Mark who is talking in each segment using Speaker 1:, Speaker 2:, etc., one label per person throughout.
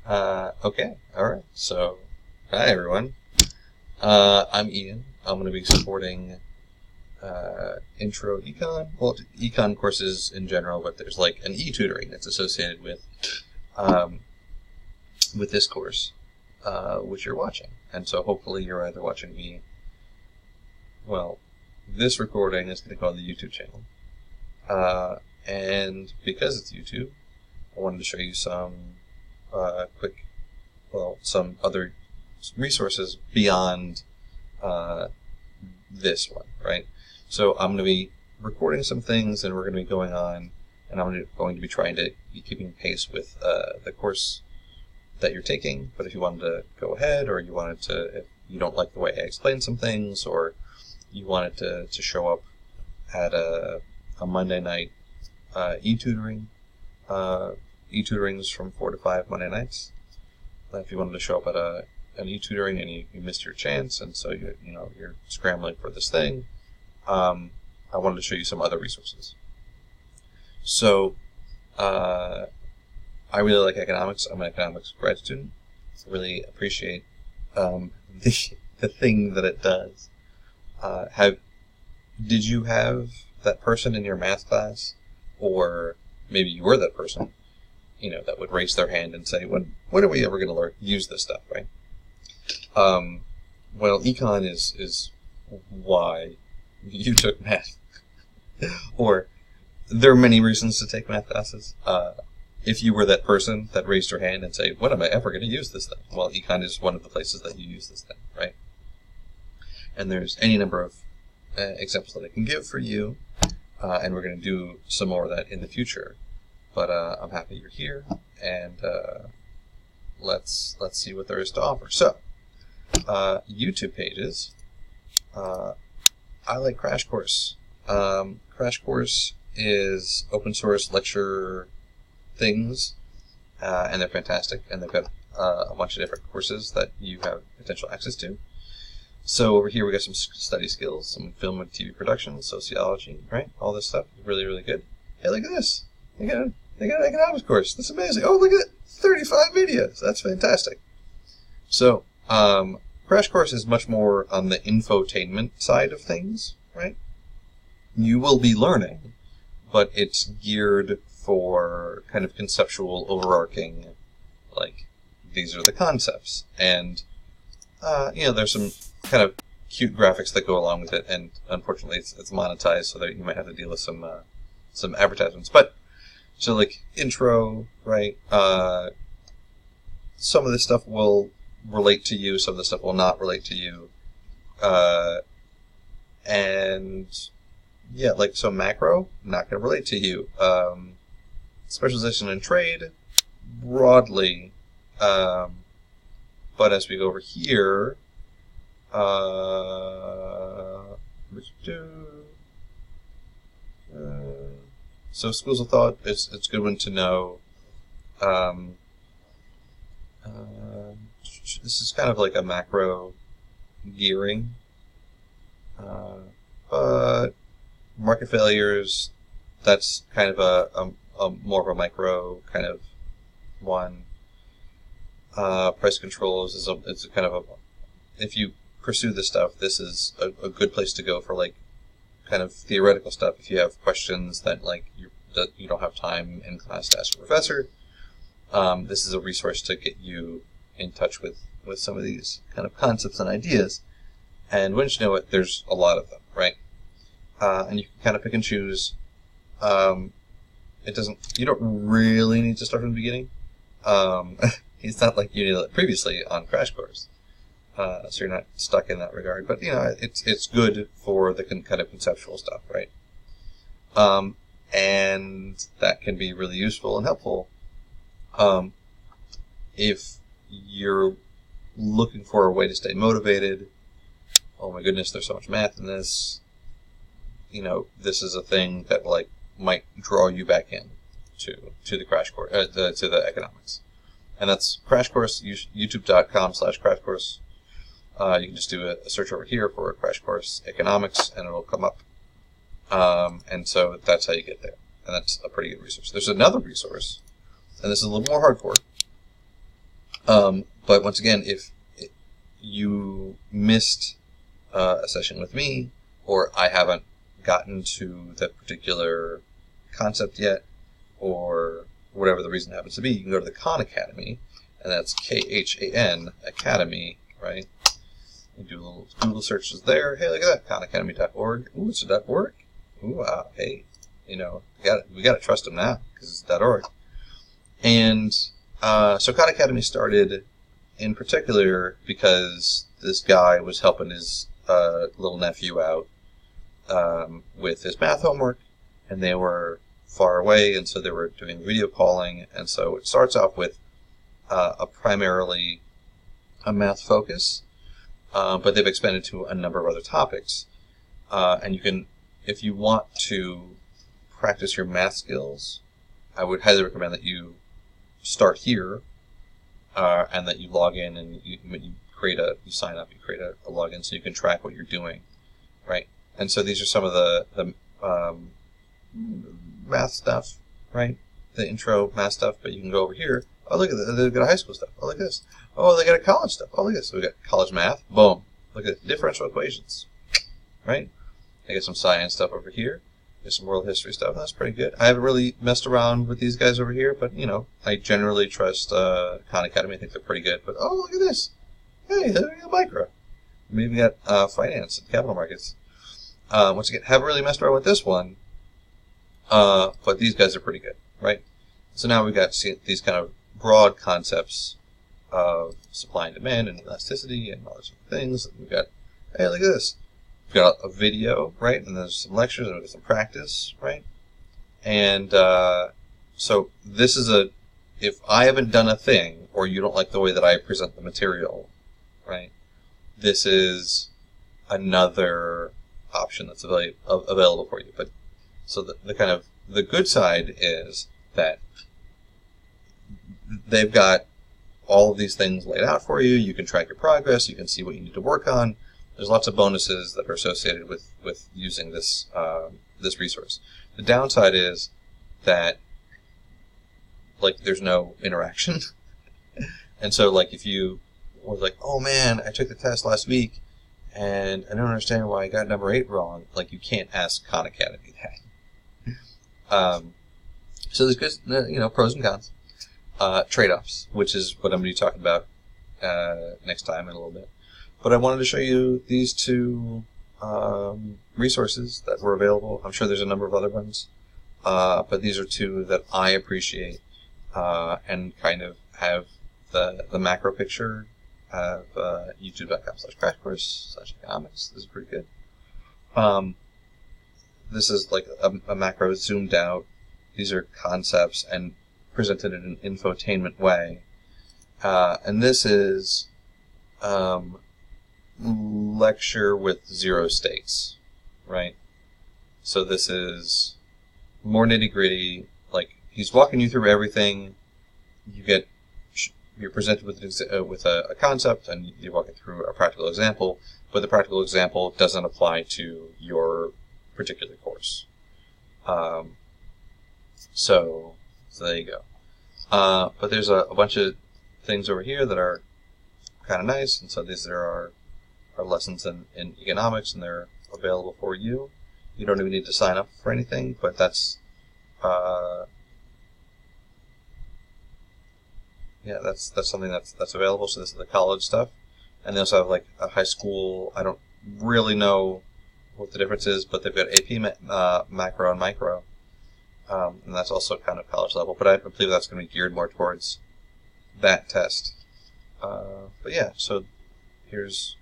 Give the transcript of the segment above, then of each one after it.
Speaker 1: Okay, alright. So, hi everyone. I'm Ian. I'm going to be supporting Intro Econ. Well, Econ courses in general, but there's like an e-tutoring that's associated with this course, which you're watching. And so hopefully you're either watching me, well, this recording is going to go on the YouTube channel. And because it's YouTube, I wanted to show you some some other resources beyond this one, right? So I'm going to be recording some things, and we're going to be going on, and I'm going to be trying to be keeping pace with the course that you're taking. But if you wanted to go ahead, or you wanted to, if you don't like the way I explain some things, or you wanted to show up at a Monday night e-tutoring, e-tutorings from 4 to 5 Monday nights. If you wanted to show up at an e-tutoring and you missed your chance, and so you're scrambling for this thing, I wanted to show you some other resources. So I really like economics. I'm an economics grad student. I really appreciate the thing that it does. Did you have that person in your math class, or maybe you were that person, that would raise their hand and say, when are we ever going to use this stuff, right? Well, econ is why you took math. Or there are many reasons to take math classes. If you were that person that raised your hand and say, when am I ever going to use this thing? Well, econ is one of the places that you use this thing, right? And there's any number of examples that I can give for you, and we're going to do some more of that in the future. But I'm happy you're here, and let's see what there is to offer. So, YouTube pages. I like Crash Course. Crash Course is open source lecture things, and they're fantastic, and they've got a bunch of different courses that you have potential access to. So over here we got some study skills, some film and TV production, sociology, right? All this stuff is really, really good. Hey, look at this. They got an economics course. That's amazing. Oh, look at it. 35 videos. That's fantastic. So, Crash Course is much more on the infotainment side of things, right? You will be learning, but it's geared for kind of conceptual, overarching, like, these are the concepts. And, there's some kind of cute graphics that go along with it, and unfortunately it's monetized, so that you might have to deal with some advertisements. But, so like intro, right? Some of this stuff will relate to you, some of this stuff will not relate to you. And yeah, like, so macro, not going to relate to you. Specialization in trade, broadly. But as we go over here, so schools of thought, it's a good one to know. This is kind of like a macro gearing. But market failures, that's kind of a more of a micro kind of one. Price controls it's a kind of if you pursue this stuff, this is a good place to go for, like, kind of theoretical stuff. If you have questions that, like, you don't have time in class to ask a professor, this is a resource to get you in touch with some of these kind of concepts and ideas. And once you know it, there's a lot of them, right? And you can kind of pick and choose. You don't really need to start from the beginning. It's not like you did it previously on Crash Course, so you're not stuck in that regard. But it's good for the kind of conceptual stuff, right? And that can be really useful and helpful if you're looking for a way to stay motivated. Oh my goodness, there's so much math in this. This is a thing that, like, might draw you back in to the Crash Course, to the economics. And that's Crash Course, youtube.com/Crash Course. You can just do a search over here for Crash Course Economics, and it'll come up. And so that's how you get there. And that's a pretty good resource. There's another resource, and this is a little more hardcore. But once again, if you missed a session with me, or I haven't gotten to that particular concept yet, or whatever the reason happens to be, you can go to the Khan Academy, and that's Khan Academy, right? You do a little Google searches there. Hey, look at that, khanacademy.org. Ooh, it's a .org. Ooh, hey, you know, we got to trust them now because it's .org. And so Khan Academy started in particular because this guy was helping his little nephew out with his math homework, and they were far away, and so they were doing video calling, and so it starts off with primarily a math focus, but they've expanded to a number of other topics. And you can, if you want to practice your math skills, I would highly recommend that you start here, and that you log in and you sign up, you create a login so you can track what you're doing, right? And so these are some of the math stuff, right? The intro math stuff, but you can go over here. Oh, look at that. They've got a high school stuff. Oh, look at this. Oh, they got a college stuff. Oh, look at this. So we got college math. Boom. Look at differential equations, right? I got some science stuff over here. There's some world history stuff. That's pretty good. I haven't really messed around with these guys over here, but, you know, I generally trust Khan Academy. I think they're pretty good. But, oh, look at this. Hey, there's a micro. Maybe we got finance and capital markets. Once again, haven't really messed around with this one, but these guys are pretty good, right? So now we've got these kind of broad concepts of supply and demand and elasticity and all those things. We've got, hey, look at this. We've got a video, right? And there's some lectures and we've got some practice, right? And so this is if I haven't done a thing or you don't like the way that I present the material, right? This is another option that's available for you. But so the good side is that they've got all of these things laid out for you. You can track your progress. You can see what you need to work on. There's lots of bonuses that are associated with using this this resource. The downside is that, like, there's no interaction. And so, like, if you were like, oh man, I took the test last week and I don't understand why I got number 8 wrong, like, you can't ask Khan Academy that. So there's good, you know, pros and cons. Trade-offs, which is what I'm going to be talking about next time in a little bit. But I wanted to show you these two resources that were available. I'm sure there's a number of other ones, but these are two that I appreciate and kind of have the macro picture of youtube.com/crashcourse/economics. This is pretty good. This is like a macro zoomed out. These are concepts and presented in an infotainment way. And this is lecture with 0 stakes, right? So this is more nitty-gritty. Like, he's walking you through everything. You're presented with a concept, and you're walking through a practical example, but the practical example doesn't apply to your particular course. So there you go. But there's a bunch of things over here that are kind of nice, and so these are our lessons in economics, and they're available for you. You don't even need to sign up for anything, but that's something that's available. So this is the college stuff, and they also have like a high school. I don't really know what the difference is, but they've got AP macro and micro, and that's also kind of college level. But I believe that's going to be geared more towards that test. But yeah, so here's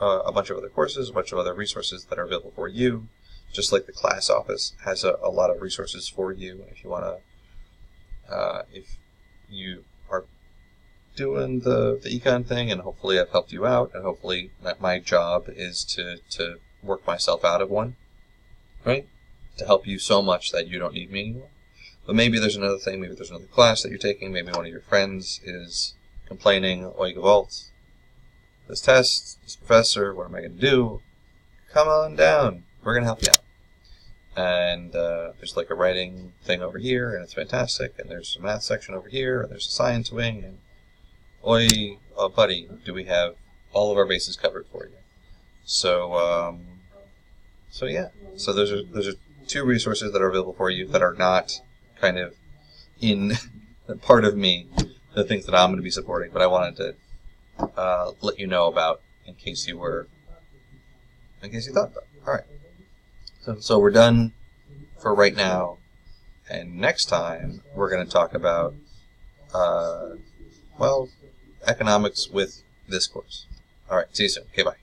Speaker 1: a bunch of other courses, a bunch of other resources that are available for you. Just like the class office has a lot of resources for you. If you want to, if you are doing the econ thing, and hopefully I've helped you out, and hopefully my job is to work myself out of one, right? To help you so much that you don't need me anymore. But maybe there's another thing, maybe there's another class that you're taking, maybe one of your friends is complaining, oy gevalt, this test, this professor, what am I going to do? Come on down. We're going to help you out. And there's like a writing thing over here, and it's fantastic, and there's a math section over here, and there's a science wing, and oi, buddy, do we have all of our bases covered for you? So, yeah. So those are two resources that are available for you that are not kind of in part of me, the things that I'm going to be supporting, but I wanted to let you know about in case you thought about it. All right. So we're done for right now, and next time we're going to talk about economics with this course. All right. See you soon. Okay, bye.